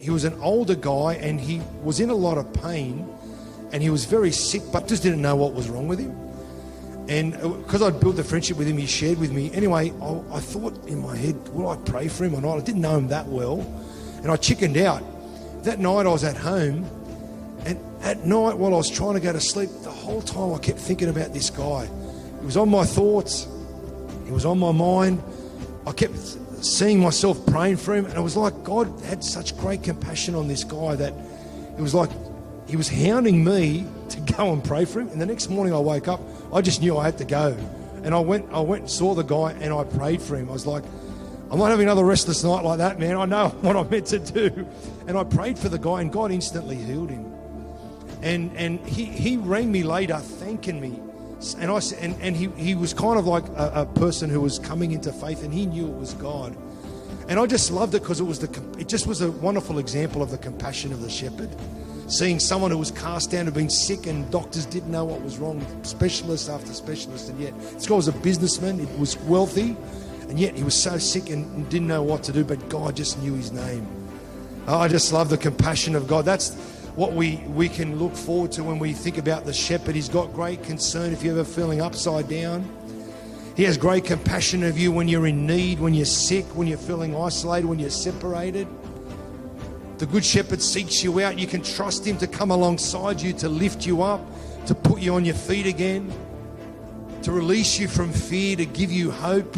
he was an older guy and he was in a lot of pain and he was very sick, but just didn't know what was wrong with him. And because I'd built the friendship with him, he shared with me. Anyway, I thought in my head, will I pray for him or not? I didn't know him that well. And I chickened out. That night I was at home, and at night while I was trying to go to sleep, the whole time I kept thinking about this guy. He was on my thoughts. He was on my mind. I kept seeing myself praying for him, and it was like God had such great compassion on this guy that it was like he was hounding me to go and pray for him. And the next morning I woke up, I just knew I had to go. And I went and saw the guy and I prayed for him. I was like, I'm not having another restless night like that, man. I know what I'm meant to do. And I prayed for the guy and God instantly healed him. And he rang me later thanking me. And he was kind of like a person who was coming into faith, and he knew it was God. And I just loved it because it just was a wonderful example of the compassion of the shepherd. Seeing someone who was cast down, who'd been sick, and doctors didn't know what was wrong, specialist after specialist, and yet this guy was a businessman, he was wealthy, and yet he was so sick and didn't know what to do, but God just knew his name. I just love the compassion of God. That's what we can look forward to when we think about the shepherd. He's got great concern if you're ever feeling upside down. He has great compassion of you when you're in need, when you're sick, when you're feeling isolated, when you're separated. The good shepherd seeks you out. You can trust him to come alongside you, to lift you up, to put you on your feet again, to release you from fear, to give you hope.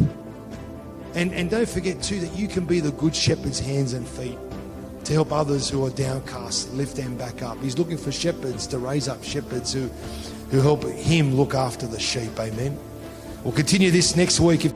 And don't forget too that you can be the good shepherd's hands and feet to help others who are downcast, lift them back up. He's looking for shepherds to raise up shepherds who help him look after the sheep. Amen. We'll continue this next week.